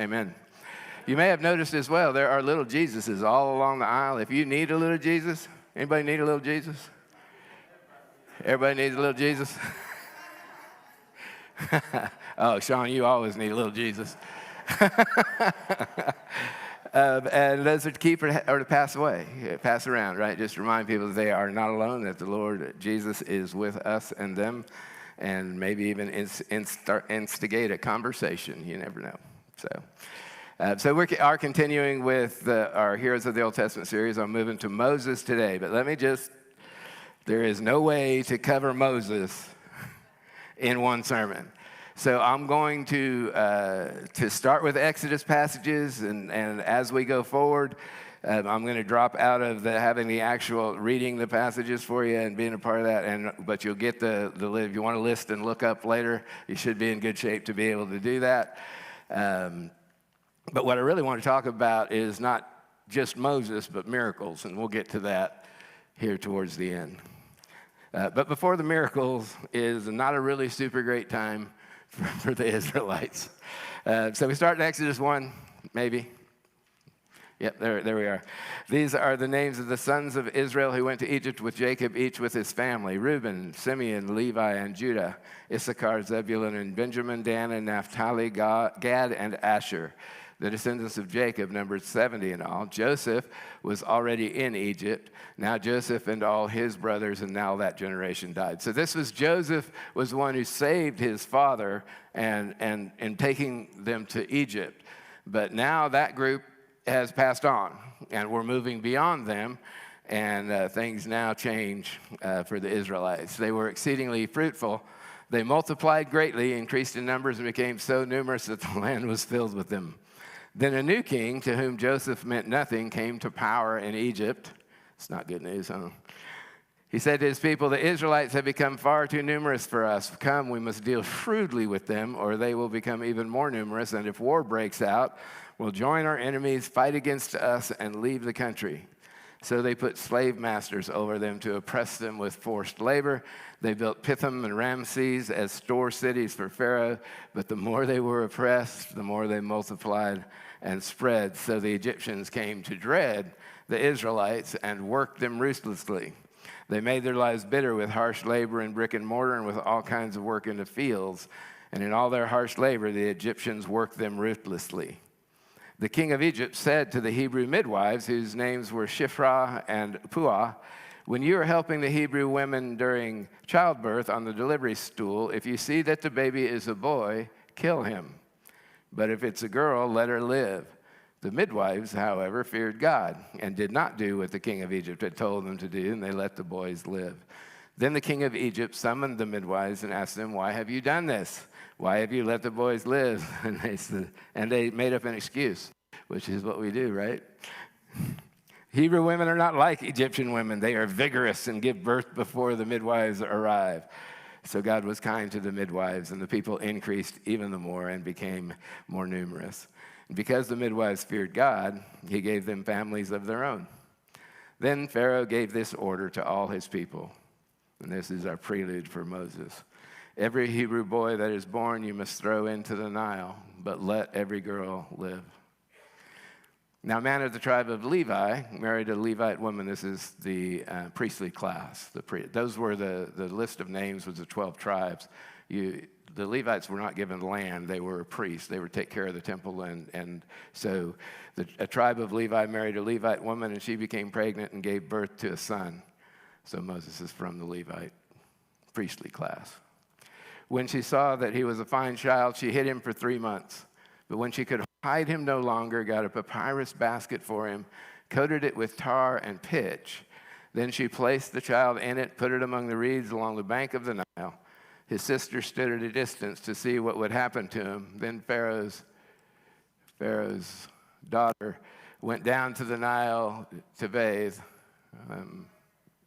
Amen. You may have noticed as well, there are little Jesuses all along the aisle. If you need a little Jesus, anybody need a little Jesus? Everybody needs a little Jesus? Oh, Sean, you always need a little Jesus. And those are to keep or to pass away, pass around, right? Just remind people that they are not alone, that the Lord Jesus is with us and them, and maybe even instigate a conversation. You never know. So we are continuing with our Heroes of the Old Testament series. I'm moving to Moses today, but there is no way to cover Moses in one sermon. So I'm going to start with Exodus passages, and as we go forward, I'm going to drop out of having the actual reading the passages for you and being a part of that. But you'll get the if you want to list and look up later, you should be in good shape to be able to do that. But what I really want to talk about is not just Moses, but miracles, and we'll get to that here towards the end. But before the miracles is not a really super great time for the Israelites. So we start in Exodus 1, maybe. Yep, there we are. These are the names of the sons of Israel who went to Egypt with Jacob, each with his family: Reuben, Simeon, Levi, and Judah; Issachar, Zebulun, and Benjamin; Dan and Naphtali, Gad, and Asher. The descendants of Jacob numbered 70 in all. Joseph was already in Egypt. Now Joseph and all his brothers, and now that generation died. So Joseph was the one who saved his father and taking them to Egypt. But now that group has passed on, and we're moving beyond them, and things now change for the Israelites. They were exceedingly fruitful. They multiplied greatly, increased in numbers, and became so numerous that the land was filled with them. Then a new king, to whom Joseph meant nothing, came to power in Egypt. It's not good news, huh? He said to his people, "The Israelites have become far too numerous for us. Come, we must deal shrewdly with them, or they will become even more numerous. And if war breaks out, we'll join our enemies, fight against us, and leave the country." So they put slave masters over them to oppress them with forced labor. They built Pithom and Ramses as store cities for Pharaoh. But the more they were oppressed, the more they multiplied and spread. So the Egyptians came to dread the Israelites and worked them ruthlessly. They made their lives bitter with harsh labor in brick and mortar and with all kinds of work in the fields. And in all their harsh labor, the Egyptians worked them ruthlessly. The king of Egypt said to the Hebrew midwives, whose names were Shiphrah and Puah, "When you are helping the Hebrew women during childbirth on the delivery stool, if you see that the baby is a boy, kill him. But if it's a girl, let her live." The midwives, however, feared God and did not do what the king of Egypt had told them to do, and they let the boys live. Then the king of Egypt summoned the midwives and asked them, "Why have you done this? Why have you let the boys live?" And they made up an excuse, which is what we do, right? Hebrew women are not like Egyptian women. They are vigorous and give birth before the midwives arrive. So God was kind to the midwives, and the people increased even the more and became more numerous. And because the midwives feared God, he gave them families of their own. Then Pharaoh gave this order to all his people, and this is our prelude for Moses: "Every Hebrew boy that is born you must throw into the Nile, but let every girl live." Now, a man of the tribe of Levi married a Levite woman. This is the priestly class. Those were the list of names was the 12 tribes. The Levites were not given land. They were priests. They would take care of the temple. And so a tribe of Levi married a Levite woman, and she became pregnant and gave birth to a son. So Moses is from the Levite priestly class. When she saw that he was a fine child, she hid him for 3 months. But when she could hide him no longer, got a papyrus basket for him, coated it with tar and pitch. Then she placed the child in it, put it among the reeds along the bank of the Nile. His sister stood at a distance to see what would happen to him. Then Pharaoh's daughter went down to the Nile to bathe.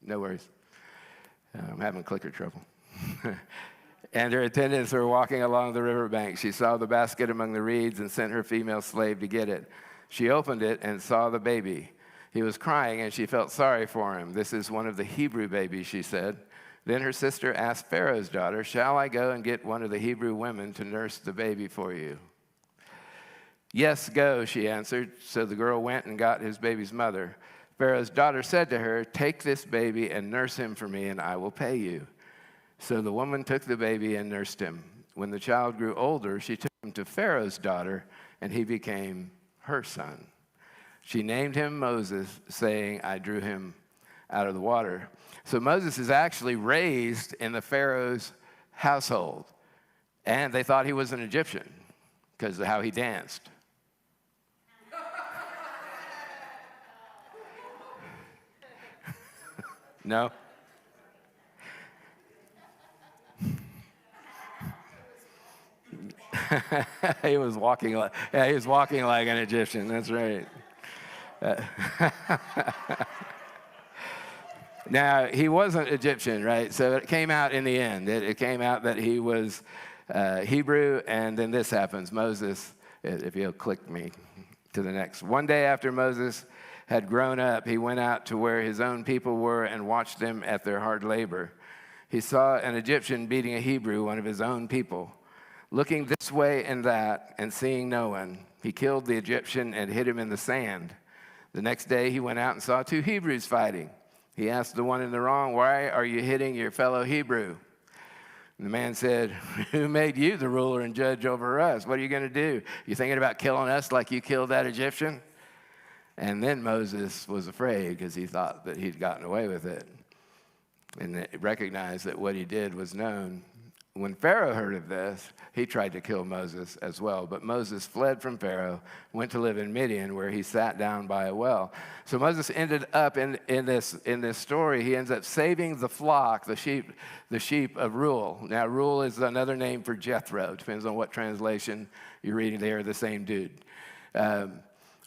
No worries. I'm having clicker trouble. And her attendants were walking along the riverbank. She saw the basket among the reeds and sent her female slave to get it. She opened it and saw the baby. He was crying, and she felt sorry for him. "This is one of the Hebrew babies," she said. Then her sister asked Pharaoh's daughter, "Shall I go and get one of the Hebrew women to nurse the baby for you?" "Yes, go," she answered. So the girl went and got his baby's mother. Pharaoh's daughter said to her, "Take this baby and nurse him for me, and I will pay you." So the woman took the baby and nursed him. When the child grew older, she took him to Pharaoh's daughter, and he became her son. She named him Moses, saying, "I drew him out of the water." So Moses is actually raised in the Pharaoh's household, and they thought he was an Egyptian because of how he danced. No? He was walking like an Egyptian. That's right. Now, he wasn't Egyptian, right? So it came out in the end. It came out that he was Hebrew, and then this happens. Moses, if you'll click me to the next. One day after Moses had grown up, he went out to where his own people were and watched them at their hard labor. He saw an Egyptian beating a Hebrew, one of his own people. Looking this way and that and seeing no one, he killed the Egyptian and hid him in the sand. The next day he went out and saw two Hebrews fighting. He asked the one in the wrong, "Why are you hitting your fellow Hebrew?" And the man said, "Who made you the ruler and judge over us? What are you going to do? You thinking about killing us like you killed that Egyptian?" And then Moses was afraid because he thought that he'd gotten away with it and recognized that what he did was known. When Pharaoh heard of this, he tried to kill Moses as well. But Moses fled from Pharaoh, went to live in Midian, where he sat down by a well. So Moses ended up in this story. He ends up saving the flock, the sheep of Reuel. Now, Reuel is another name for Jethro. Depends on what translation you're reading. They are the same dude.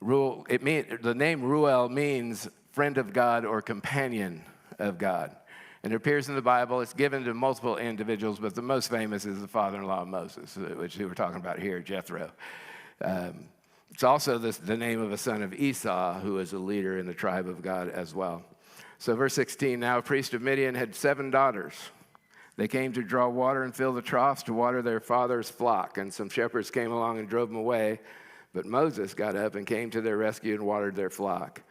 Reuel, the name Reuel means friend of God or companion of God. And it appears in the Bible. It's given to multiple individuals, but the most famous is the father-in-law of Moses, which we're talking about here, Jethro. It's also the name of a son of Esau, who is a leader in the tribe of God as well. So verse 16, now a priest of Midian had 7 daughters. They came to draw water and fill the troughs to water their father's flock. And some shepherds came along and drove them away. But Moses got up and came to their rescue and watered their flock.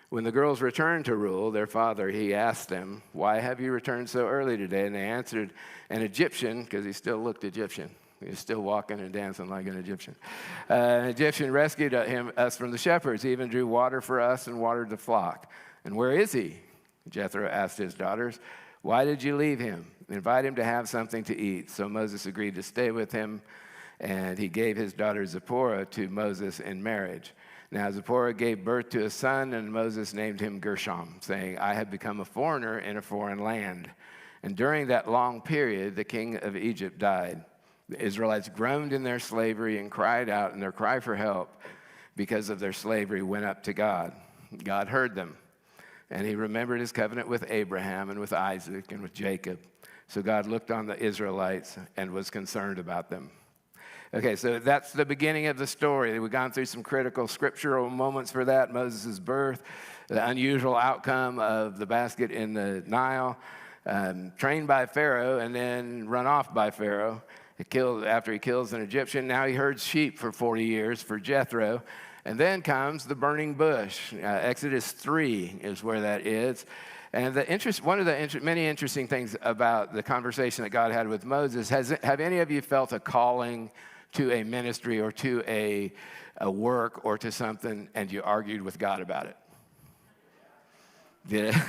When the girls returned to Reuel, their father, he asked them, "Why have you returned so early today?" And they answered, "An Egyptian," because he still looked Egyptian. He was still walking and dancing like an Egyptian. An Egyptian rescued us from the shepherds. He even drew water for us and watered the flock. "And where is he?" Jethro asked his daughters. "Why did you leave him? Invite him to have something to eat." So Moses agreed to stay with him, and he gave his daughter Zipporah to Moses in marriage. Now Zipporah gave birth to a son, and Moses named him Gershom, saying, "I have become a foreigner in a foreign land." And during that long period, the king of Egypt died. The Israelites groaned in their slavery and cried out, and their cry for help because of their slavery went up to God. God heard them, and he remembered his covenant with Abraham and with Isaac and with Jacob. So God looked on the Israelites and was concerned about them. Okay, so that's the beginning of the story. We've gone through some critical scriptural moments for that. Moses' birth, the unusual outcome of the basket in the Nile, trained by Pharaoh and then run off by Pharaoh. After he kills an Egyptian, now he herds sheep for 40 years for Jethro. And then comes the burning bush. Exodus 3 is where that is. And one of the many interesting things about the conversation that God had with Moses, have any of you felt a calling to a ministry or to a work or to something, and you argued with God about it? Yeah.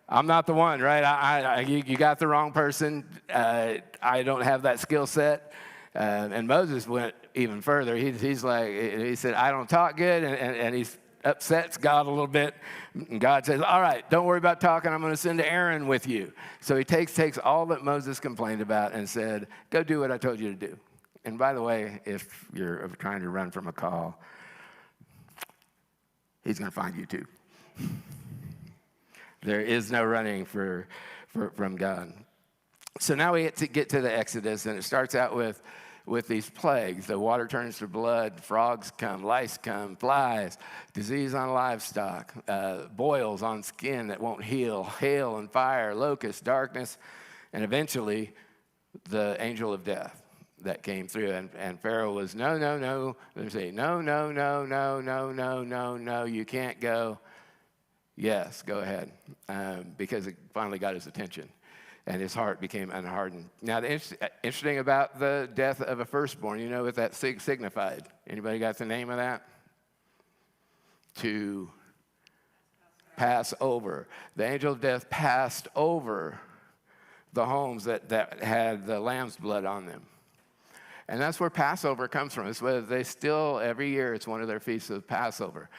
I'm not the one, right? You got the wrong person. I don't have that skill set. And Moses went even further. He said, "I don't talk good," and he upsets God a little bit. And God says, "All right, don't worry about talking. I'm going to send Aaron with you." So he takes all that Moses complained about and said, "Go do what I told you to do." And by the way, if you're trying to run from a call, he's going to find you too. There is no running from God. So now we get to the Exodus, and it starts out with these plagues. The water turns to blood, frogs come, lice come, flies, disease on livestock, boils on skin that won't heal, hail and fire, locusts, darkness, and eventually the angel of death. that came through. And Pharaoh was, no, no, no. They say, no, no, no, no, no, no, no, no, you can't go. Yes, go ahead, because it finally got his attention, and his heart became unhardened. Now, the interesting about the death of a firstborn, you know what that signified? Anybody got the name of that? To pass over. The angel of death passed over the homes that had the lamb's blood on them. And that's where Passover comes from. It's where they still, every year, it's one of their feasts of Passover.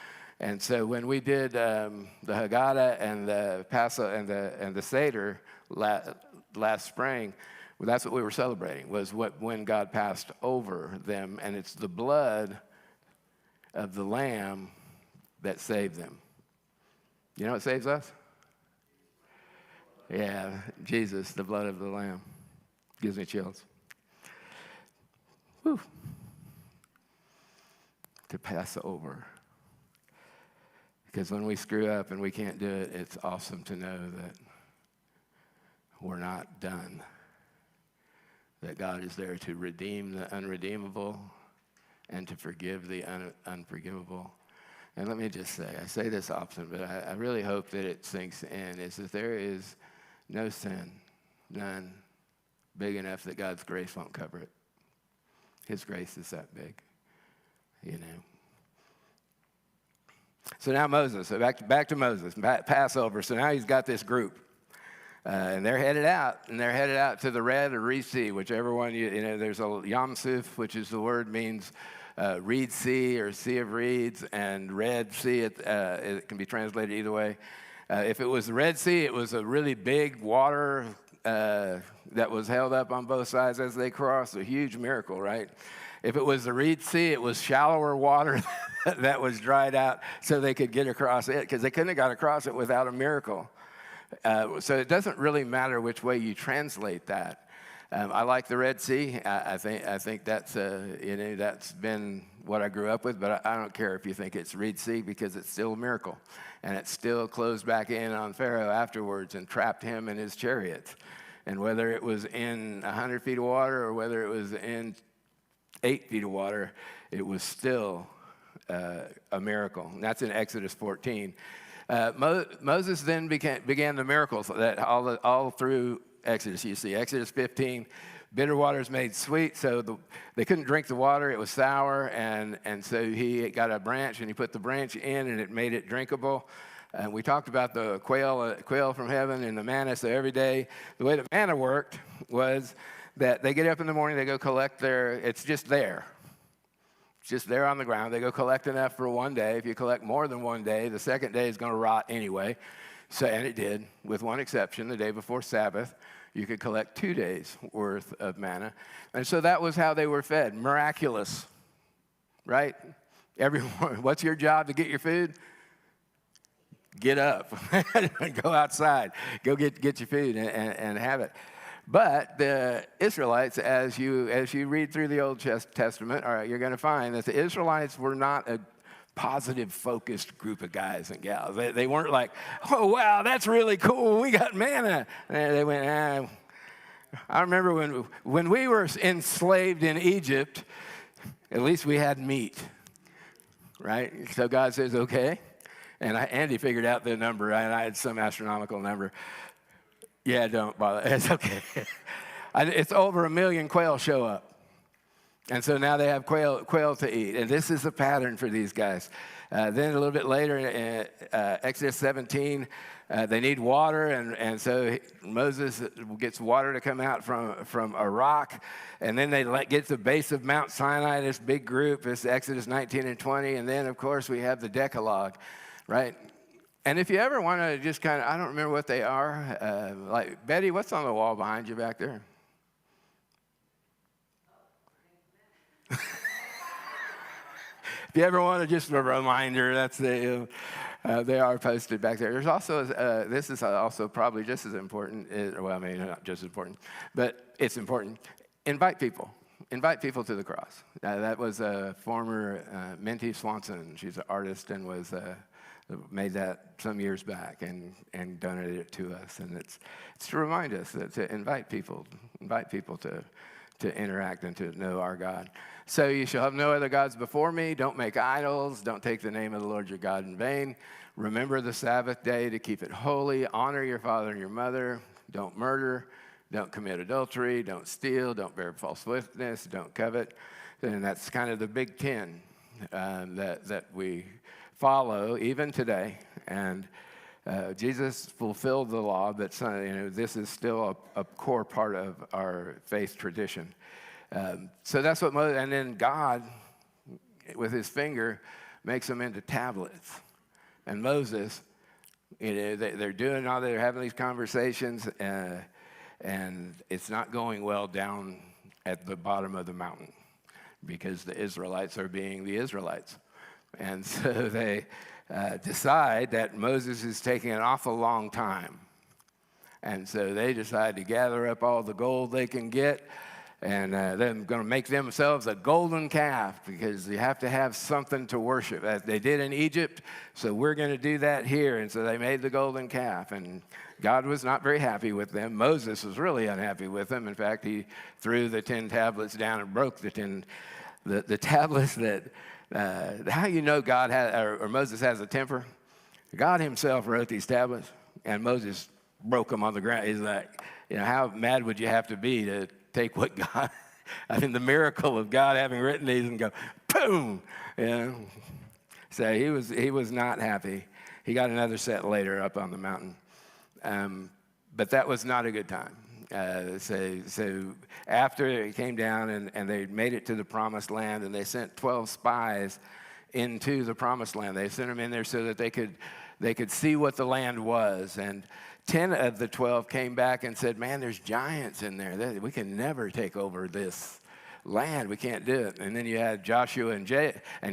And so when we did the Haggadah and the Passover and the Seder last spring, well, that's what we were celebrating, was when God passed over them, and it's the blood of the Lamb that saved them. You know what saves us? Yeah, Jesus, the blood of the Lamb. Gives me chills. Whew. To pass over. Because when we screw up and we can't do it, it's awesome to know that we're not done. That God is there to redeem the unredeemable and to forgive the unforgivable. And let me just say, I say this often, but I really hope that it sinks in, is that there is no sin, none, big enough that God's grace won't cover it. His grace is that big, you know. So now Moses, so back to Moses, Passover. So now he's got this group, and they're headed out to the Red or Reed Sea, whichever one, you know, there's a Yam Suf, which is the word means Reed Sea or Sea of Reeds, and Red Sea, it can be translated either way. If it was the Red Sea, it was a really big water that was held up on both sides as they crossed, a huge miracle, right? If it was the Reed Sea, it was shallower water that was dried out so they could get across it, because they couldn't have got across it without a miracle. So it doesn't really matter which way you translate that. I like the Red Sea. I think that's that's been what I grew up with, but I don't care if you think it's Reed Sea, because it's still a miracle, and it still closed back in on Pharaoh afterwards and trapped him and his chariots. And whether it was in 100 feet of water or whether it was in 8 feet of water, it was still a miracle. And that's in Exodus 14. Moses then began the miracles that all through Exodus. You see, Exodus 15, bitter waters made sweet, so they couldn't drink the water. It was sour, and so he got a branch, and he put the branch in, and it made it drinkable. And we talked about the quail from heaven and the manna. So every day, the way the manna worked was that they get up in the morning, they go collect it's just there. It's just there on the ground. They go collect enough for one day. If you collect more than one day, the second day is going to rot anyway. So, and it did, with one exception, the day before Sabbath. You could collect 2 days worth of manna. And so that was how they were fed. Miraculous, right? Everyone, what's your job to get your food? Get up, go outside, go get your food and have it. But the Israelites, as you read through the Old Testament, you're going to find that the Israelites were not a positive, focused group of guys and gals. They weren't like, oh, wow, that's really cool, we got manna. And they went, I remember when we were enslaved in Egypt, at least we had meat, right? So God says, okay. And Andy figured out the number, and I had some astronomical number. Yeah, don't bother. It's okay. It's over 1 million quail show up. And so now they have quail to eat. And this is a pattern for these guys. Then a little bit later, in Exodus 17, they need water. And so Moses gets water to come out from a rock. And then they get to the base of Mount Sinai, this big group. It's Exodus 19 and 20. And then, of course, we have the Decalogue. Right? And if you ever want to just kind of, I don't remember what they are. Like, Betty, what's on the wall behind you back there? If you ever want to, just a reminder, that's they are posted back there. There's also, this is also probably just as important, well, maybe not just as important, but it's important. Invite people. Invite people to the cross. That was a former Minty Swanson. She's an artist and was made that some years back and donated it to us. And it's to remind us that to invite people to interact and to know our God. So you shall have no other gods before me. Don't make idols. Don't take the name of the Lord your God in vain. Remember the Sabbath day to keep it holy. Honor your father and your mother. Don't murder. Don't commit adultery. Don't steal. Don't bear false witness. Don't covet. And that's kind of the big 10 that we follow even today. And Jesus fulfilled the law, but this is still a core part of our faith tradition. So that's what Moses, and then God, with his finger, makes them into tablets. And Moses, they're doing all, they're having these conversations, and it's not going well down at the bottom of the mountain because the Israelites are being the Israelites. And so they decide that Moses is taking an awful long time. And so they decide to gather up all the gold they can get, and they're going to make themselves a golden calf because you have to have something to worship, as they did in Egypt. So we're going to do that here. And so they made the golden calf, and God was not very happy with them. Moses was really unhappy with them. In fact, he threw the 10 tablets down and broke the tablets that, how you know God or Moses has a temper? God himself wrote these tablets, and Moses broke them on the ground. He's like, how mad would you have to be to take what God, the miracle of God having written these and go, boom, So he was not happy. He got another set later up on the mountain. But that was not a good time. So after it came down and they made it to the promised land, and they sent 12 spies into the promised land. They sent them in there so that they could see what the land was. And 10 of the 12 came back and said, man, there's giants in there. We can never take over this land. We can't do it. And then you had Joshua and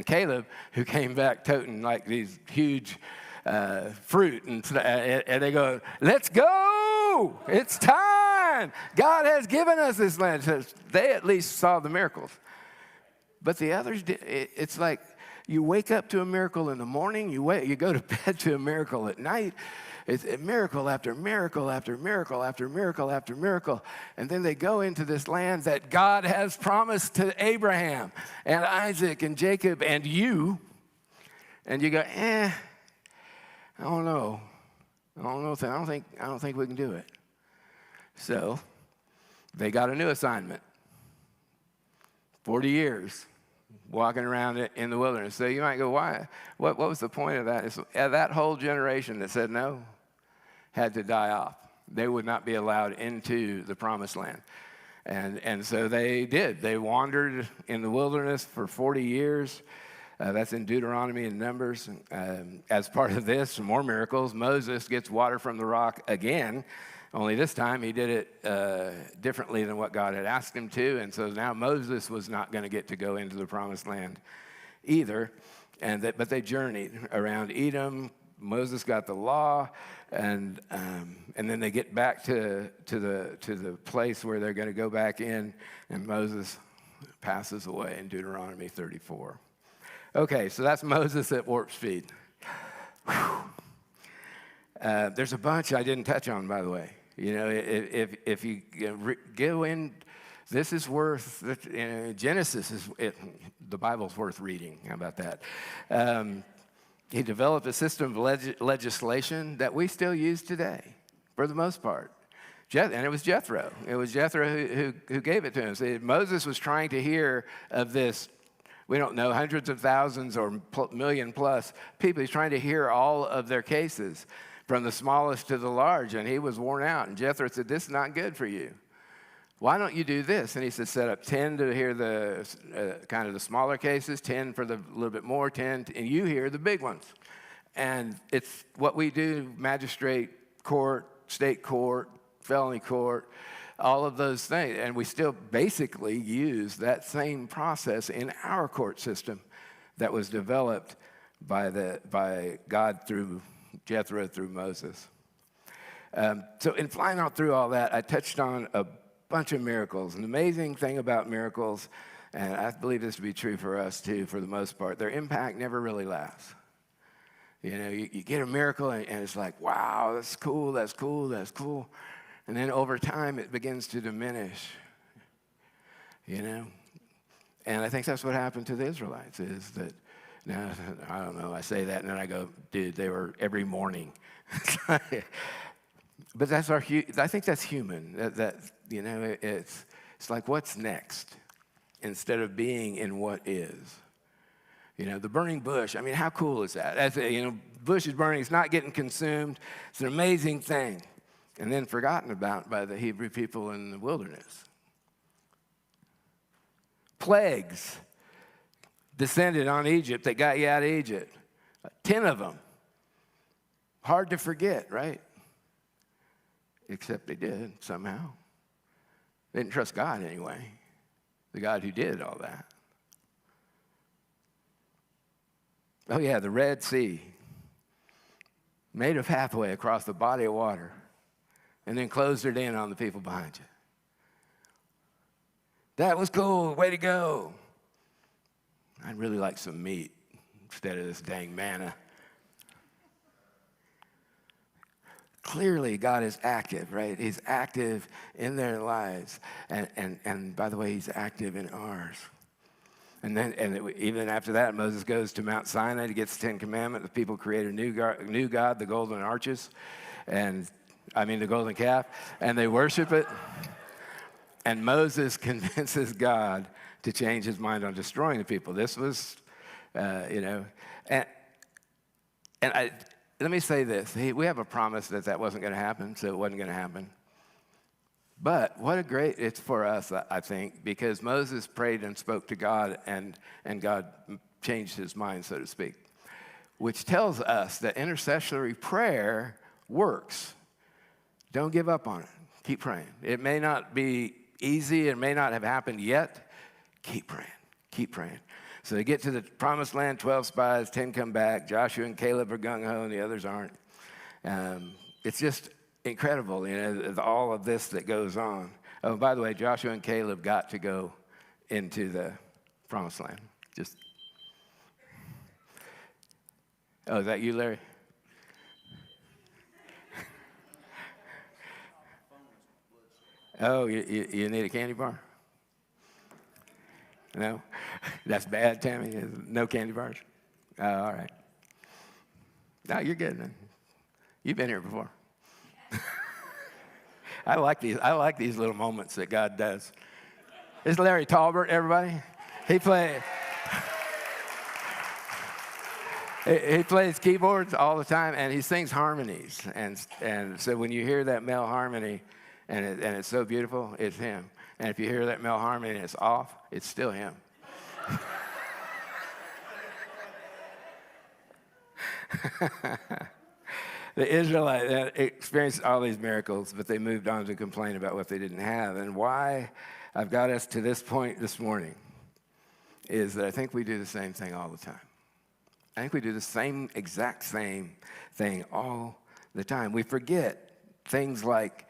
Caleb, who came back toting like these huge fruit. And they go, let's go. It's time. God has given us this land. So they at least saw the miracles. But the others, it's like you wake up to a miracle in the morning. You go to bed to a miracle at night. It's a miracle after miracle after miracle after miracle after miracle. And then they go into this land that God has promised to Abraham and Isaac and Jacob and you. And you go, I don't know. I don't think we can do it. So they got a new assignment. 40 years walking around in the wilderness. So you might go, why? What was the point of that? It's, that whole generation that said no had to die off. They would not be allowed into the promised land. And so they did. They wandered in the wilderness for 40 years. That's in Deuteronomy and Numbers. As part of this, some more miracles. Moses gets water from the rock again, only this time he did it differently than what God had asked him to. And so now Moses was not going to get to go into the promised land either. But they journeyed around Edom. Moses got the law, and then they get back to the place where they're going to go back in, and Moses passes away in Deuteronomy 34. Okay, so that's Moses at warp speed. There's a bunch I didn't touch on, by the way. If you go in, this is worth, Genesis the Bible's worth reading. How about that? He developed a system of legislation that we still use today, for the most part. And it was Jethro. It was Jethro who gave it to him. See, Moses was trying to hear of this, we don't know, hundreds of thousands or million plus people. He's trying to hear all of their cases, from the smallest to the large, and he was worn out. And Jethro said, this is not good for you. Why don't you do this? And he said, set up 10 to hear the kind of the smaller cases, 10 for the little bit more, 10, and you hear the big ones. And it's what we do, magistrate court, state court, felony court, all of those things. And we still basically use that same process in our court system that was developed by God through Jethro, through Moses. So in flying out through all that, I touched on a bunch of miracles. An amazing thing about miracles, and I believe this to be true for us too, for the most part, their impact never really lasts. You get a miracle and it's like, wow, that's cool, that's cool, that's cool. And then over time, it begins to diminish. you know? And I think that's what happened to the Israelites, is that, now, I don't know, I say that and then I go, dude, they were every morning. But that's I think that's human. That you know, it's like, what's next? Instead of being in what is. You know, the burning bush, I mean, how cool is that? That's, you know, bush is burning, it's not getting consumed. It's an amazing thing. And then forgotten about by the Hebrew people in the wilderness. Plagues descended on Egypt that got you out of Egypt. 10 of them. Hard to forget, right? Except they did somehow. They didn't trust God anyway. The God who did all that. Oh yeah, the Red Sea. Made a pathway across the body of water and then closed it in on the people behind you. That was cool. Way to go. I'd really like some meat instead of this dang manna. Clearly, God is active, right? He's active in their lives. And by the way, he's active in ours. Even after that, Moses goes to Mount Sinai to get the Ten Commandments. The people create a new God, the golden arches, the golden calf, and they worship it. And Moses convinces God to change his mind on destroying the people. This was, let me say this. We have a promise that wasn't going to happen, so it wasn't going to happen. But what a great, it's for us, I think, because Moses prayed and spoke to God, and God changed his mind, so to speak, which tells us that intercessory prayer works. Don't give up on it. Keep praying. It may not be easy. It may not have happened yet. Keep praying. Keep praying. So they get to the promised land, 12 spies, 10 come back. Joshua and Caleb are gung-ho and the others aren't. It's just incredible, all of this that goes on. Oh, by the way, Joshua and Caleb got to go into the promised land. Oh, is that you, Larry? Oh, you need a candy bar? No? That's bad, Tammy? No candy bars? Oh, all right. No, you're good, man. You've been here before. I like these little moments that God does. This is Larry Talbert, everybody. He plays keyboards all the time, and he sings harmonies. And so when you hear that male harmony, and it's so beautiful, it's him. And if you hear that male harmony and it's off, it's still him. The Israelites experienced all these miracles, but they moved on to complain about what they didn't have. And why I've got us to this point this morning is that I think we do the same thing all the time. I think we do the exact same thing all the time. We forget things like,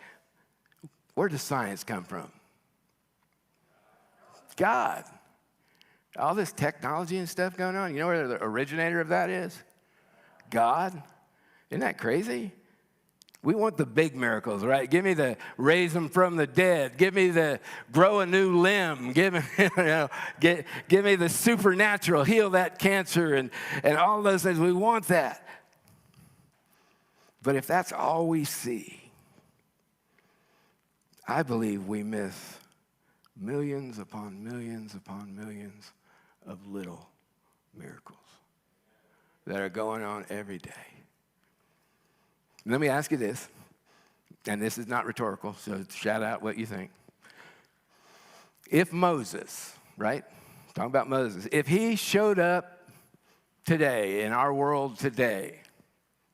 where does science come from? God. All this technology and stuff going on, you know where the originator of that is? God. Isn't that crazy? We want the big miracles, right? Give me the raise them from the dead. Give me the grow a new limb. Give me the supernatural, heal that cancer and all those things. We want that. But if that's all we see, I believe we miss millions upon millions upon millions of little miracles that are going on every day. Let me ask you this, and this is not rhetorical, so shout out what you think. If Moses, right, talking about Moses, if he showed up today, in our world today,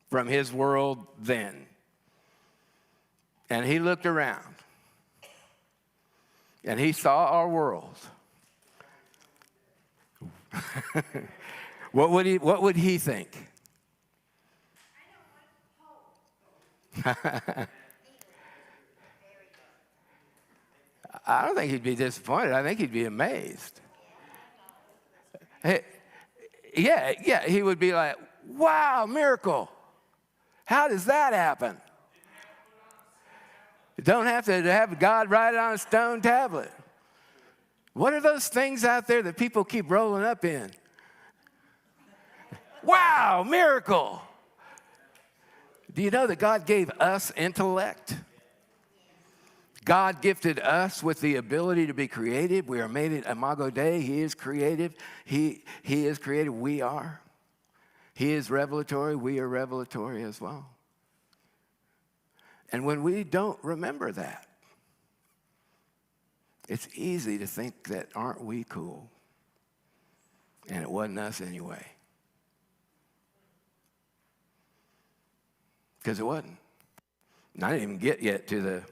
from his world then, and he looked around, and he saw our world, what would he think? I don't think he'd be disappointed. I think he'd be amazed. Yeah, he would be like, wow, miracle. How does that happen? You don't have to have God write it on a stone tablet. What are those things out there that people keep rolling up in? Wow, miracle. Do you know that God gave us intellect? God gifted us with the ability to be creative. We are made in Imago Dei. He is creative. He is creative. We are. He is revelatory. We are revelatory as well. And when we don't remember that, it's easy to think that aren't we cool? And it wasn't us anyway. Because it wasn't. And I didn't even get yet to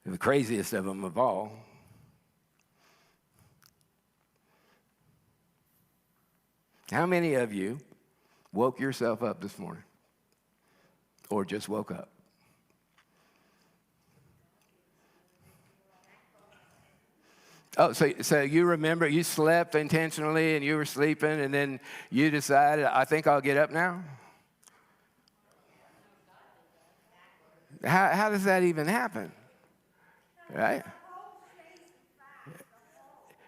the craziest of them of all. How many of you woke yourself up this morning? Or just woke up? Oh, so you remember you slept intentionally and you were sleeping and then you decided, I think I'll get up now? How does that even happen? Right?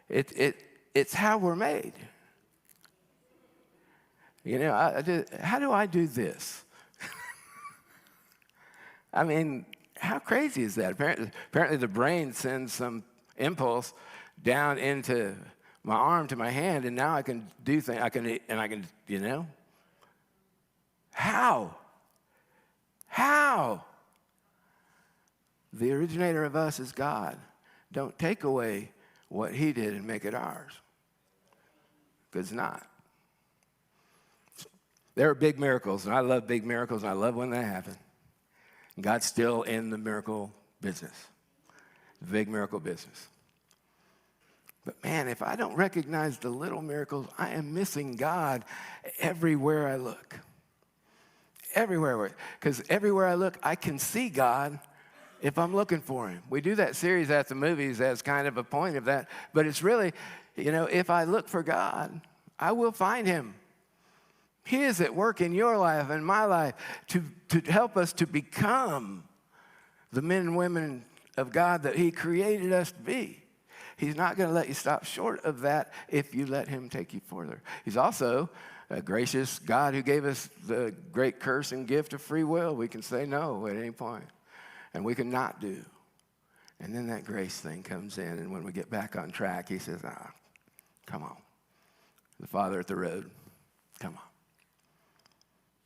It's how we're made. You know, how do I do this? I mean, how crazy is that? Apparently the brain sends some impulse down into my arm to my hand, and now I can do things. I can, you know? How? The originator of us is God. Don't take away what he did and make it ours. Because it's not. There are big miracles, and I love big miracles, and I love when they happen. God's still in the miracle business, the big miracle business. But man, if I don't recognize the little miracles, I am missing God everywhere I look. Everywhere. Because everywhere I look, I can see God if I'm looking for him. We do that series at the movies as kind of a point of that. But it's really, you know, if I look for God, I will find him. He is at work in your life and my life to help us to become the men and women of God that he created us to be. He's not going to let you stop short of that if you let him take you further. He's also a gracious God who gave us the great curse and gift of free will. We can say no at any point, and we can not do. And then that grace thing comes in, and when we get back on track, he says, come on. The Father at the road, come on.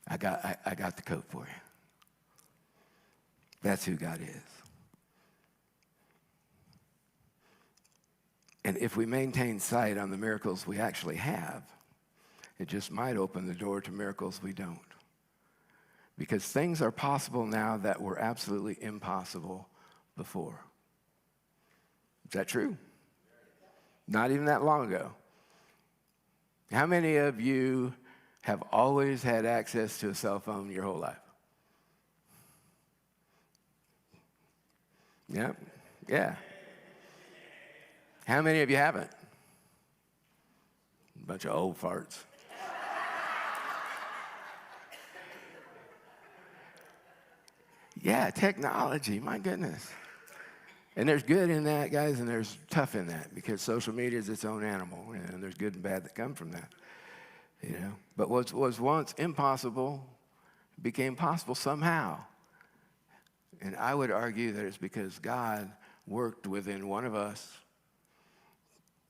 I got the coat for you. That's who God is. And if we maintain sight on the miracles we actually have, it just might open the door to miracles we don't. Because things are possible now that were absolutely impossible before. Is that true? Not even that long ago. How many of you have always had access to a cell phone your whole life? Yeah. How many of you haven't? A bunch of old farts. Yeah, technology, my goodness. And there's good in that, guys, and there's tough in that, because social media is its own animal, and there's good and bad that come from that. You know, but what was once impossible became possible somehow. And I would argue that it's because God worked within one of us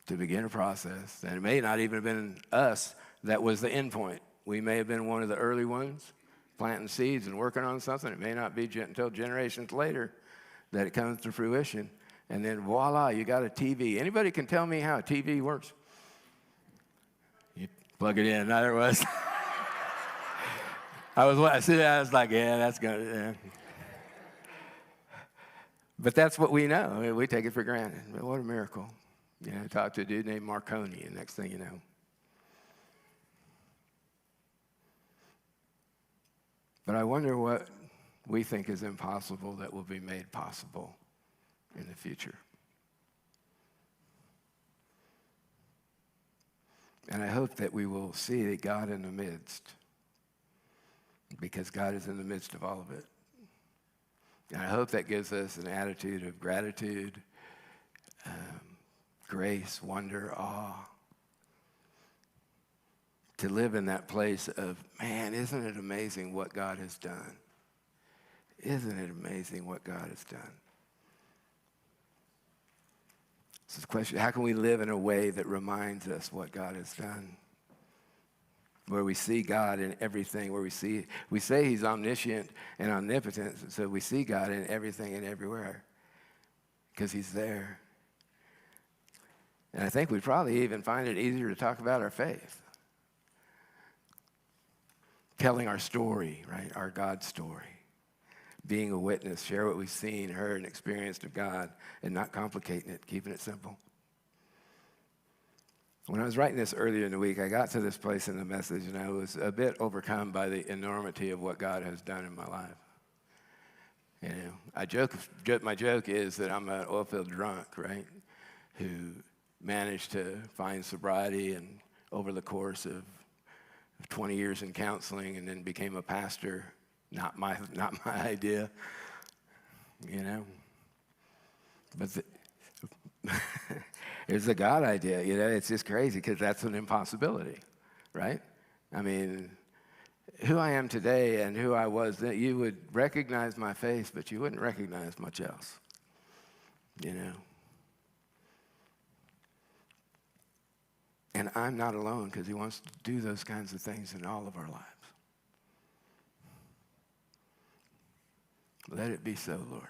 to begin a process. And it may not even have been us that was the end point. We may have been one of the early ones planting seeds and working on something. It may not be until generations later that it comes to fruition. And then voila, you got a TV. Anybody can tell me how a TV works? You plug it in. There it was. I was like, yeah, that's good. Yeah. But that's what we know. We take it for granted. What a miracle. You know, I talked to a dude named Marconi, and next thing you know. But I wonder what we think is impossible that will be made possible in the future. And I hope that we will see God in the midst, because God is in the midst of all of it. And I hope that gives us an attitude of gratitude grace, wonder, awe. To live in that place of, man, isn't it amazing what God has done? Isn't it amazing what God has done? So the question, how can we live in a way that reminds us what God has done? Where we see God in everything, where we say he's omniscient and omnipotent, so we see God in everything and everywhere because he's there. And I think we'd probably even find it easier to talk about our faith. Telling our story, right? Our God story. Being a witness, share what we've seen, heard, and experienced of God, and not complicating it, keeping it simple. When I was writing this earlier in the week, I got to this place in the message, and I was a bit overcome by the enormity of what God has done in my life. You know, my joke is that I'm an oil-filled drunk, right, who managed to find sobriety and over the course of 20 years in counseling and then became a pastor. Not my idea, you know. But it's a God idea, you know. It's just crazy because that's an impossibility, right? I mean, who I am today and who I was then, you would recognize my face, but you wouldn't recognize much else, you know. And I'm not alone because he wants to do those kinds of things in all of our lives. Let it be so, Lord.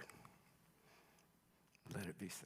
Let it be so.